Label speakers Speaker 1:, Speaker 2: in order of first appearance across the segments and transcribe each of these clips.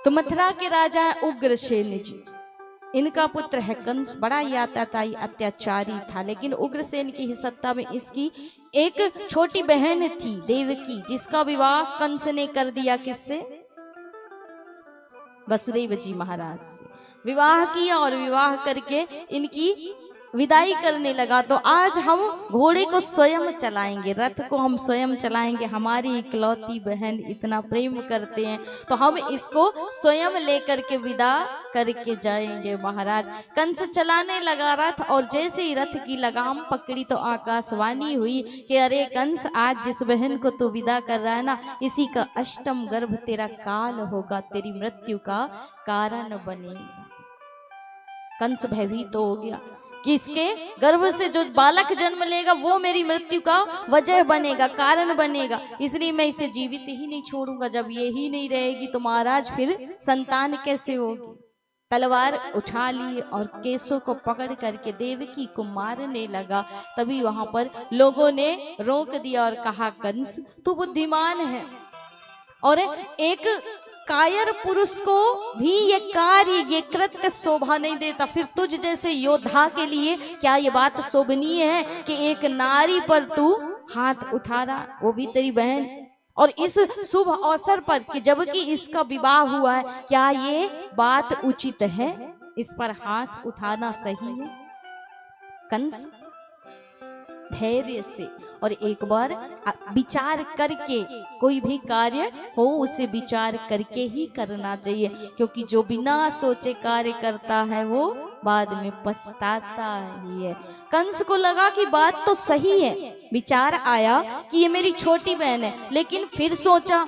Speaker 1: तो मथुरा के राजा उग्रसेन जी, इनका पुत्र है कंस। बड़ा ही आताताई अत्याचारी था, लेकिन उग्रसेन की ही सत्ता में इसकी एक छोटी बहन थी देवकी, जिसका विवाह कंस ने कर दिया। किससे? वसुदेव जी महाराज से विवाह किया और विवाह करके इनकी विदाई करने लगा। तो आज हम घोड़े को स्वयं चलाएंगे, रथ को हम स्वयं चलाएंगे। हमारी इकलौती बहन इतना प्रेम करते हैं तो हम इसको स्वयं लेकर के विदा करके जाएंगे महाराज। कंस चलाने लगा रथ, और जैसे ही रथ की लगाम पकड़ी तो आकाशवाणी हुई कि अरे कंस, आज जिस बहन को तू विदा कर रहा है ना, इसी का अष्टम गर्भ तेरा काल होगा, तेरी मृत्यु का कारण बनेगा। कंस भयभीत तो हो गया कि इसके गर्भ से जो बालक जन्म लेगा वो मेरी मृत्यु का वजह बनेगा, कारण बनेगा, इसलिए मैं इसे जीवित ही नहीं छोड़ूंगा। जब ये ही नहीं रहेगी तो महाराज फिर संतान कैसे होगी? तलवार उठा ली और केसों को पकड़ करके देवकी को मारने लगा। तभी वहां पर लोगों ने रोक दिया और कहा, कंस तू बुद्धिमान है और एक कायर पुरुष को भी ये कार्य, ये कृत्य शोभा नहीं देता, फिर तुझ जैसे योद्धा के लिए क्या ये बात शोभनीय है कि एक नारी पर तू हाथ उठा रहा, वो भी तेरी बहन, और इस शुभ अवसर पर कि जबकि इसका विवाह हुआ है, क्या ये बात उचित है? इस पर हाथ उठाना सही है? कंस धैर्य से और एक बार विचार करके कोई भी कार्य हो उसे विचार करके ही करना चाहिए, क्योंकि जो बिना सोचे कार्य करता है वो बाद में पछताता ही है। कंस को लगा कि बात तो सही है, विचार आया कि ये मेरी छोटी बहन है, लेकिन फिर सोचा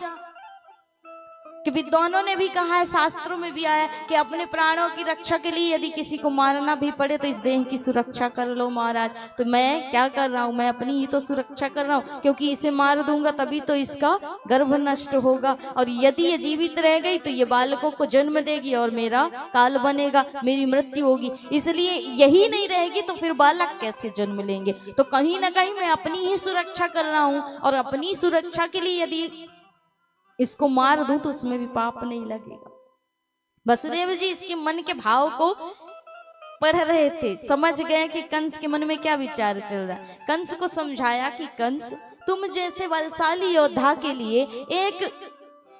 Speaker 1: कि विद्वानों ने भी कहा है, शास्त्रों में भी आया कि अपने प्राणों की रक्षा के लिए यदि किसी को मारना भी पड़े तो इस देह की सुरक्षा कर लो महाराज। तो मैं क्या कर रहा हूँ, मैं अपनी ही तो सुरक्षा कर रहा हूँ, क्योंकि इसे मार दूंगा तभी तो इसका गर्भ नष्ट होगा, और यदि ये जीवित रह गई तो ये बालकों को जन्म देगी और मेरा काल बनेगा, मेरी मृत्यु होगी। इसलिए यही नहीं रहेगी तो फिर बालक कैसे जन्म लेंगे? तो कहीं ना कहीं मैं अपनी ही सुरक्षा कर रहा हूँ, और अपनी सुरक्षा के लिए यदि इसको मार दूं तो उसमें भी पाप नहीं लगेगा। वसुदेव जी इसके मन के भाव को पढ़ रहे थे, समझ गए कि कंस के मन में क्या विचार चल रहा है। कंस को समझाया कि कंस, तुम जैसे बलशाली योद्धा के लिए एक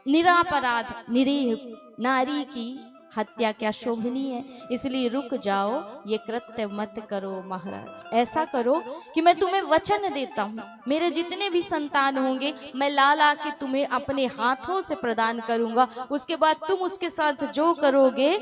Speaker 1: निरापराध निरीह नारी की हत्या क्या शोभनीय है, इसलिए रुक जाओ, ये कृत्य मत करो महाराज। ऐसा करो कि मैं तुम्हें वचन देता हूँ, मेरे जितने भी संतान होंगे मैं ला ला के तुम्हें अपने हाथों से प्रदान करूंगा, उसके बाद तुम उसके साथ जो करोगे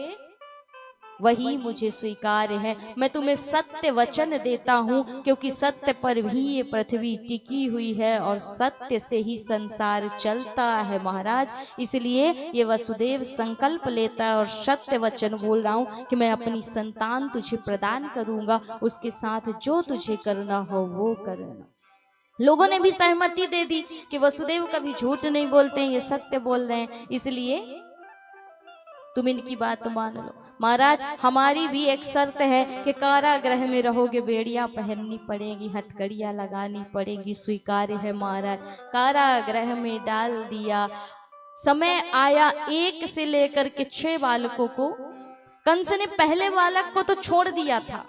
Speaker 1: वही मुझे स्वीकार्य है। मैं तुम्हें सत्य वचन देता हूँ, क्योंकि सत्य पर भी ये पृथ्वी टिकी हुई है और सत्य से ही संसार चलता है महाराज। इसलिए ये वसुदेव संकल्प लेता है और सत्य वचन बोल रहा हूँ कि मैं अपनी संतान तुझे प्रदान करूंगा, उसके साथ जो तुझे करना हो वो करना। लोगों ने भी सहमति दे दी कि वसुदेव कभी झूठ नहीं बोलते हैं, ये सत्य बोल रहे हैं, इसलिए तुम इनकी बात मान लो। महाराज हमारी भी एक शर्त है कि कारागृह में रहोगे, बेड़ियां पहननी पड़ेगी, हथकड़ियां लगानी पड़ेगी, स्वीकार्य है महाराज। कारागृह में डाल दिया। समय आया 1 से लेकर के 6 बालकों को। कंस ने पहले बालक को तो छोड़ दिया था।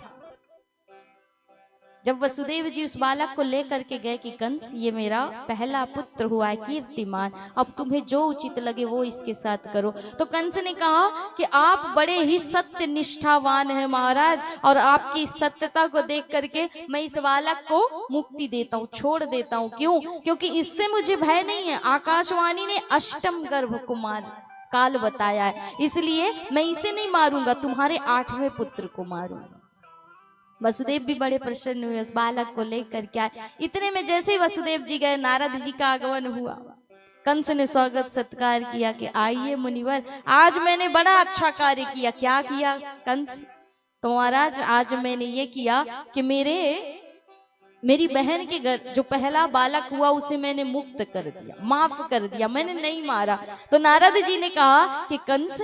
Speaker 1: जब वसुदेव जी उस बालक को लेकर के गए कि कंस, ये मेरा पहला पुत्र हुआ है कीर्तिमान, अब तुम्हें जो उचित लगे वो इसके साथ करो। तो कंस ने कहा कि आप बड़े ही सत्य निष्ठावान हैं महाराज, और आपकी सत्यता को देख करके मैं इस बालक को मुक्ति देता हूँ, छोड़ देता हूँ। क्यों? क्योंकि इससे मुझे भय नहीं है। आकाशवाणी ने अष्टम गर्भ कुमार काल बताया है, इसलिए मैं इसे नहीं मारूंगा, तुम्हारे 8वें पुत्र को मारूंगा। वसुदेव भी बड़े प्रसन्न हुए, उस बालक को लेकर के आए। इतने में जैसे ही वसुदेव जी गए, नारद जी का आगमन हुआ। कंस ने स्वागत सत्कार किया कि आइए मुनिवर, आज मैंने बड़ा अच्छा कार्य किया। क्या किया कंस? तो महाराज आज मैंने ये किया कि मेरी बहन के घर जो पहला बालक हुआ उसे मैंने मुक्त कर दिया, माफ कर दिया, मैंने नहीं मारा। तो नारद जी ने कहा कि कंस,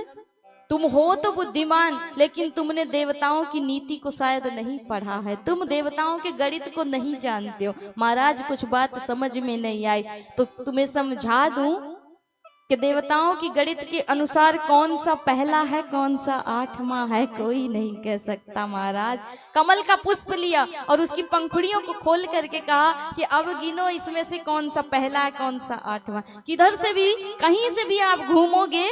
Speaker 1: तुम हो तो बुद्धिमान, लेकिन तुमने देवताओं की नीति को शायद नहीं पढ़ा है, तुम देवताओं के गणित को नहीं जानते हो। महाराज कुछ बात समझ में नहीं आई तो तुम्हें समझा दूं कि देवताओं की गणित के अनुसार कौन सा पहला है कौन सा आठवां है कोई नहीं कह सकता। महाराज कमल का पुष्प लिया और उसकी पंखुड़ियों को खोल करके कहा कि अब गिनो इसमें से कौन सा पहला है कौन सा आठवां। किधर से भी कहीं से भी आप घूमोगे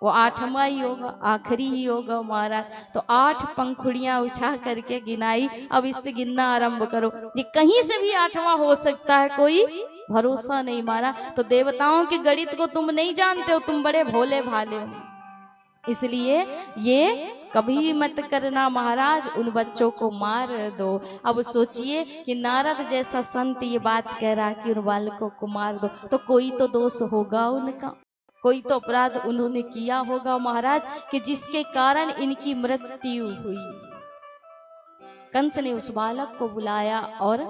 Speaker 1: वो आठवां ही होगा, आखिरी ही होगा महाराज। तो 8 पंखुड़ियां उठा करके गिनाई, अब इससे गिनना आरंभ करो। ये कहीं से भी आठवां हो सकता है, कोई भरोसा नहीं मारा। तो देवताओं के गणित को तुम नहीं जानते हो, तुम बड़े भोले भाले हो, इसलिए ये कभी मत करना महाराज, उन बच्चों को मार दो। अब सोचिए कि नारद जैसा संत ये बात कह रहा है कि उन बालकों को मार दो, तो कोई तो दोष होगा उनका, कोई तो अपराध उन्होंने किया होगा महाराज कि जिसके कारण इनकी मृत्यु हुई। कंस ने उस बालक को बुलाया और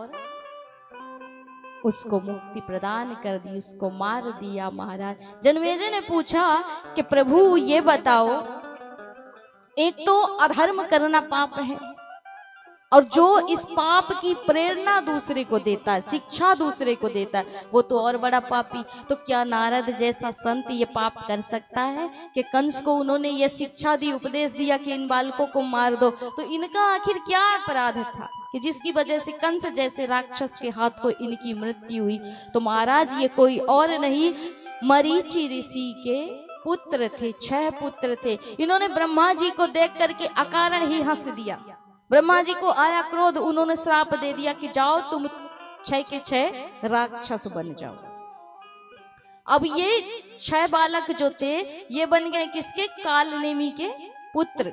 Speaker 1: उसको मुक्ति प्रदान कर दी, उसको मार दिया महाराज। जनमेजय ने पूछा कि प्रभु ये बताओ, एक तो अधर्म करना पाप है और जो इस पाप की प्रेरणा दूसरे को देता है, शिक्षा दूसरे को देता है, वो तो और बड़ा पापी। तो क्या नारद जैसा संत ये पाप कर सकता है कि कंस को उन्होंने ये शिक्षा दी, उपदेश दिया कि इन बालकों को मार दो। तो इनका आखिर क्या अपराध था कि जिसकी वजह से कंस जैसे राक्षस के हाथों इनकी मृत्यु हुई। तो महाराज ये कोई और नहीं, मरीचि ऋषि के पुत्र थे, 6 पुत्र थे। इन्होंने ब्रह्मा जी को देख करके अकारण ही हंस दिया। ब्रह्मा जी को आया क्रोध, उन्होंने श्राप दे दिया कि जाओ तुम 6 के 6 राक्षस बन जाओ। अब ये 6 बालक जो थे ये बन गए किसके? कालनेमी के पुत्र।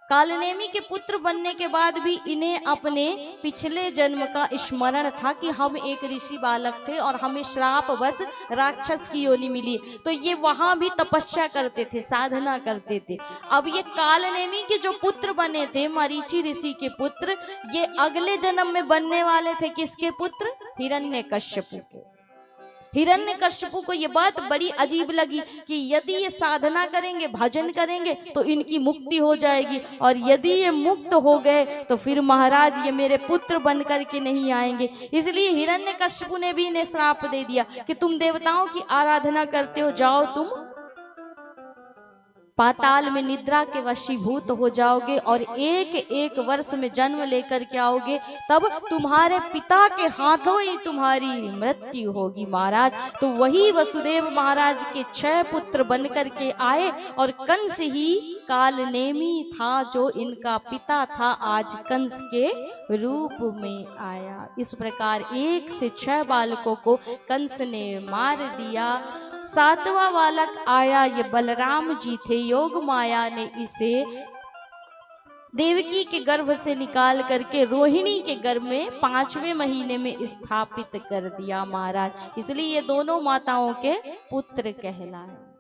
Speaker 1: कालनेमी के पुत्र बनने के बाद भी इन्हें अपने पिछले जन्म का स्मरण था कि हम एक ऋषि बालक थे और हमें श्राप बस राक्षस की योनि मिली। तो ये वहां भी तपस्या करते थे, साधना करते थे। अब ये कालनेमी के जो पुत्र बने थे, मरीचि ऋषि के पुत्र, ये अगले जन्म में बनने वाले थे किसके पुत्र? हिरण्यकश्यपु के। हिरण्यकश्यपु को ये बात बड़ी अजीब लगी कि यदि ये साधना करेंगे, भजन करेंगे तो इनकी मुक्ति हो जाएगी, और यदि ये मुक्त हो गए तो फिर महाराज ये मेरे पुत्र बन करके नहीं आएंगे। इसलिए हिरण्यकश्यपु ने भी इन्हें श्राप दे दिया कि तुम देवताओं की आराधना करते हो, जाओ तुम पाताल में निद्रा के वशीभूत हो जाओगे और 1-1 वर्ष में जन्म लेकर के आओगे, तब तुम्हारे पिता के हाथों ही तुम्हारी मृत्यु होगी महाराज। तो वही वसुदेव महाराज के 6 पुत्र बनकर के आए और कंस ही कालनेमी था जो इनका पिता था, आज कंस के रूप में आया। इस प्रकार 1 से 6 बालकों को कंस ने मार दिया। 7वां बालक आया, ये बलराम जी थे। योग माया ने इसे देवकी के गर्भ से निकाल करके रोहिणी के गर्भ में 5वें महीने में स्थापित कर दिया महाराज। इसलिए ये दोनों माताओं के पुत्र कहलाए।